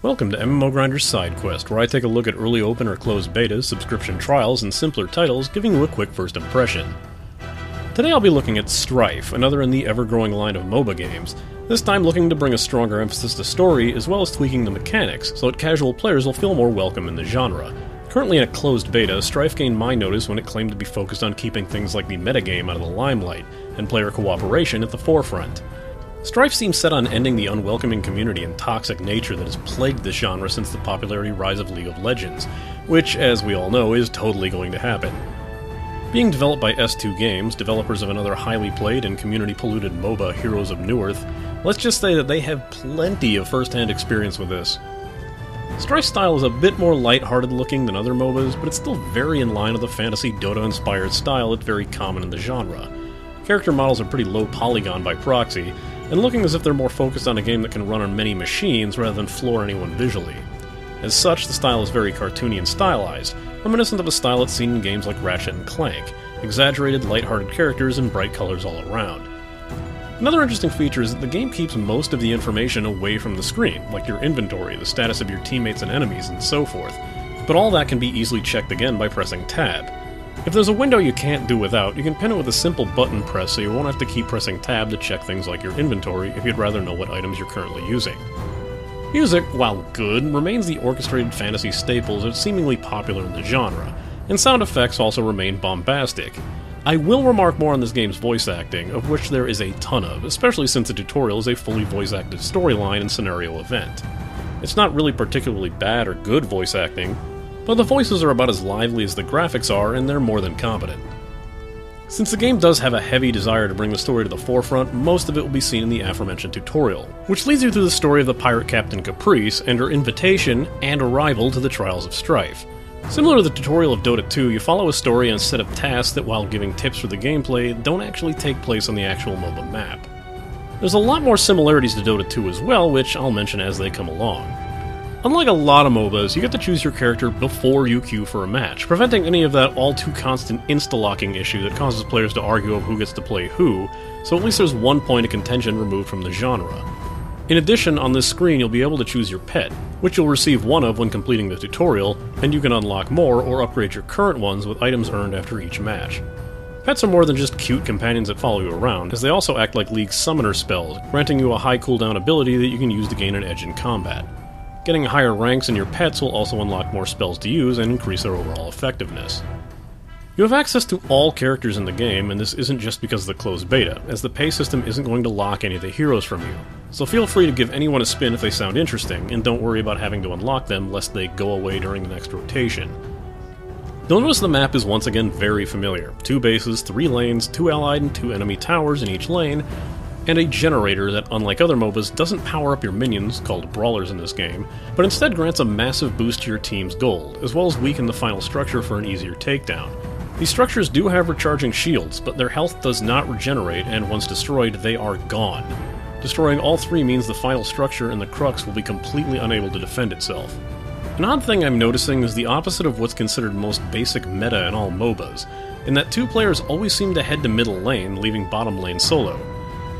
Welcome to MMO Grinder Sidequest, where I take a look at early open or closed betas, subscription trials, and simpler titles, giving you a quick first impression. Today I'll be looking at Strife, another in the ever-growing line of MOBA games, this time looking to bring a stronger emphasis to story, as well as tweaking the mechanics, so that casual players will feel more welcome in the genre. Currently in a closed beta, Strife gained my notice when it claimed to be focused on keeping things like the metagame out of the limelight, and player cooperation at the forefront. Strife seems set on ending the unwelcoming community and toxic nature that has plagued this genre since the popularity rise of League of Legends, which, as we all know, is totally going to happen. Being developed by S2 Games, developers of another highly played and community-polluted MOBA, Heroes of Newerth, let's just say that they have plenty of first-hand experience with this. Strife's style is a bit more light-hearted looking than other MOBAs, but it's still very in line with the fantasy Dota-inspired style that's very common in the genre. Character models are pretty low polygon by proxy, and looking as if they're more focused on a game that can run on many machines rather than floor anyone visually. As such, the style is very cartoony and stylized, reminiscent of a style that's seen in games like Ratchet & Clank, exaggerated, lighthearted characters and bright colors all around. Another interesting feature is that the game keeps most of the information away from the screen, like your inventory, the status of your teammates and enemies, and so forth, but all that can be easily checked again by pressing Tab. If there's a window you can't do without, you can pin it with a simple button press so you won't have to keep pressing Tab to check things like your inventory if you'd rather know what items you're currently using. Music, while good, remains the orchestrated fantasy staples that's seemingly popular in the genre, and sound effects also remain bombastic. I will remark more on this game's voice acting, of which there is a ton of, especially since the tutorial is a fully voice-acted storyline and scenario event. It's not really particularly bad or good voice acting, but the voices are about as lively as the graphics are, and they're more than competent. Since the game does have a heavy desire to bring the story to the forefront, most of it will be seen in the aforementioned tutorial, which leads you through the story of the pirate captain Caprice and her invitation and arrival to the Trials of Strife. Similar to the tutorial of Dota 2, you follow a story and a set of tasks that, while giving tips for the gameplay, don't actually take place on the actual MOBA map. There's a lot more similarities to Dota 2 as well, which I'll mention as they come along. Unlike a lot of MOBAs, you get to choose your character before you queue for a match, preventing any of that all-too-constant insta-locking issue that causes players to argue over who gets to play who, so at least there's one point of contention removed from the genre. In addition, on this screen you'll be able to choose your pet, which you'll receive one of when completing the tutorial, and you can unlock more or upgrade your current ones with items earned after each match. Pets are more than just cute companions that follow you around, as they also act like League's summoner spells, granting you a high cooldown ability that you can use to gain an edge in combat. Getting higher ranks in your pets will also unlock more spells to use and increase their overall effectiveness. You have access to all characters in the game, and this isn't just because of the closed beta, as the pay system isn't going to lock any of the heroes from you, so feel free to give anyone a spin if they sound interesting, and don't worry about having to unlock them lest they go away during the next rotation. You'll notice the map is once again very familiar. 2 bases, 3 lanes, 2 allied and 2 enemy towers in each lane, and a generator that, unlike other MOBAs, doesn't power up your minions, called brawlers in this game, but instead grants a massive boost to your team's gold, as well as weaken the final structure for an easier takedown. These structures do have recharging shields, but their health does not regenerate, and once destroyed, they are gone. Destroying all 3 means the final structure and the crux will be completely unable to defend itself. An odd thing I'm noticing is the opposite of what's considered most basic meta in all MOBAs, in that 2 players always seem to head to middle lane, leaving bottom lane solo.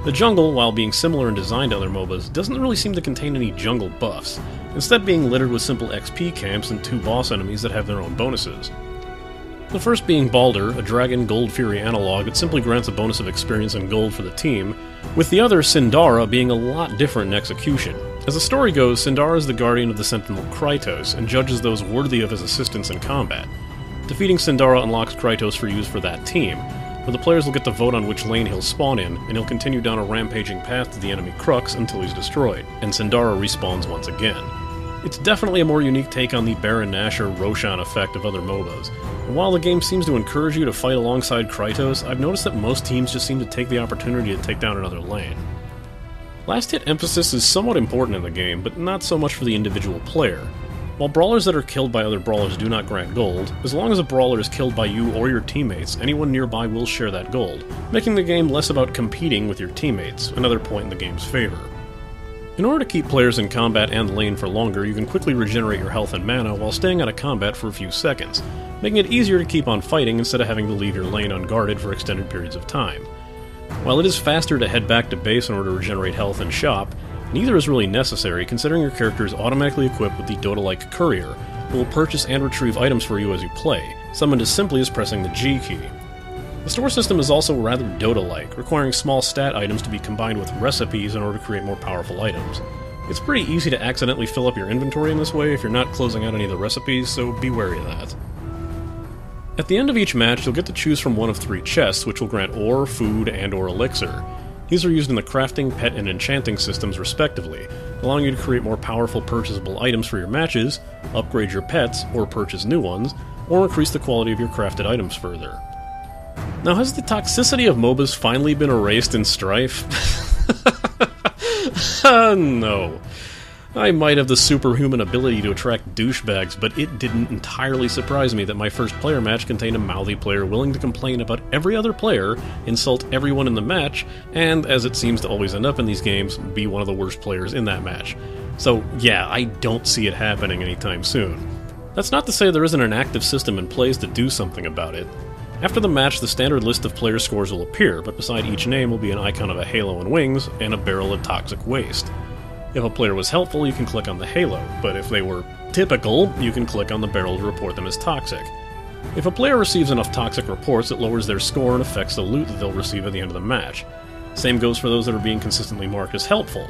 The jungle, while being similar in design to other MOBAs, doesn't really seem to contain any jungle buffs, instead being littered with simple XP camps and 2 boss enemies that have their own bonuses. The first being Baldur, a Dragon Gold Fury analog that simply grants a bonus of experience and gold for the team, with the other, Sindara, being a lot different in execution. As the story goes, Sindara is the guardian of the Sentinel Krytos, and judges those worthy of his assistance in combat. Defeating Sindara unlocks Krytos for use for that team, where the players will get to vote on which lane he'll spawn in, and he'll continue down a rampaging path to the enemy crux until he's destroyed, and Sindara respawns once again. It's definitely a more unique take on the Baron Nashor Roshan effect of other MOBAs, and while the game seems to encourage you to fight alongside Krytos, I've noticed that most teams just seem to take the opportunity to take down another lane. Last hit emphasis is somewhat important in the game, but not so much for the individual player. While brawlers that are killed by other brawlers do not grant gold, as long as a brawler is killed by you or your teammates, anyone nearby will share that gold, making the game less about competing with your teammates, another point in the game's favor. In order to keep players in combat and lane for longer, you can quickly regenerate your health and mana while staying out of combat for a few seconds, making it easier to keep on fighting instead of having to leave your lane unguarded for extended periods of time. While it is faster to head back to base in order to regenerate health and shop, Neither is really necessary, considering your character is automatically equipped with the Dota-like Courier, who will purchase and retrieve items for you as you play, summoned as simply as pressing the G key. The store system is also rather Dota-like, requiring small stat items to be combined with recipes in order to create more powerful items. It's pretty easy to accidentally fill up your inventory in this way if you're not closing out any of the recipes, so be wary of that. At the end of each match, you'll get to choose from one of 3 chests, which will grant ore, food, and/or elixir. These are used in the crafting, pet, and enchanting systems respectively, allowing you to create more powerful purchasable items for your matches, upgrade your pets, or purchase new ones, or increase the quality of your crafted items further. Now, has the toxicity of MOBAs finally been erased in Strife? No. I might have the superhuman ability to attract douchebags, but it didn't entirely surprise me that my first player match contained a mouthy player willing to complain about every other player, insult everyone in the match, and, as it seems to always end up in these games, be one of the worst players in that match. So yeah, I don't see it happening anytime soon. That's not to say there isn't an active system in place to do something about it. After the match, the standard list of player scores will appear, but beside each name will be an icon of a halo and wings, and a barrel of toxic waste. If a player was helpful, you can click on the halo, but if they were typical, you can click on the barrel to report them as toxic. If a player receives enough toxic reports, it lowers their score and affects the loot that they'll receive at the end of the match. Same goes for those that are being consistently marked as helpful.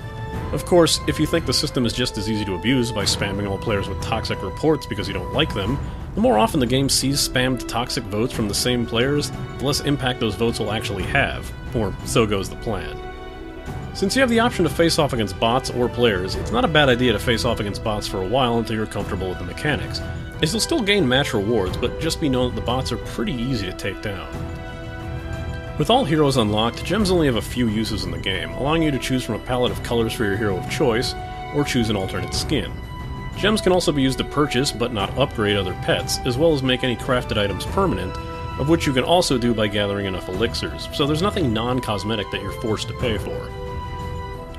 Of course, if you think the system is just as easy to abuse by spamming all players with toxic reports because you don't like them, the more often the game sees spammed toxic votes from the same players, the less impact those votes will actually have, or so goes the plan. Since you have the option to face off against bots or players, it's not a bad idea to face off against bots for a while until you're comfortable with the mechanics, as you'll still gain match rewards, but just be known that the bots are pretty easy to take down. With all heroes unlocked, gems only have a few uses in the game, allowing you to choose from a palette of colors for your hero of choice, or choose an alternate skin. Gems can also be used to purchase, but not upgrade other pets, as well as make any crafted items permanent, of which you can also do by gathering enough elixirs, so there's nothing non-cosmetic that you're forced to pay for.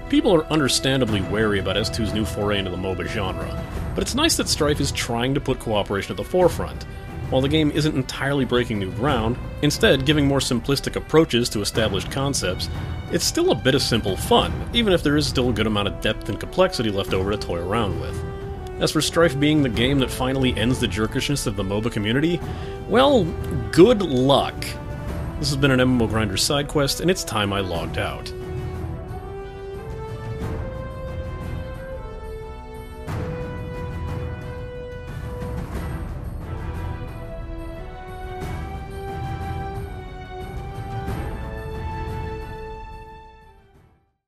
People are understandably wary about S2's new foray into the MOBA genre, but it's nice that Strife is trying to put cooperation at the forefront. While the game isn't entirely breaking new ground, instead giving more simplistic approaches to established concepts, it's still a bit of simple fun, even if there is still a good amount of depth and complexity left over to toy around with. As for Strife being the game that finally ends the jerkishness of the MOBA community, well, good luck! This has been an MMO Grinder Sidequest, and it's time I logged out.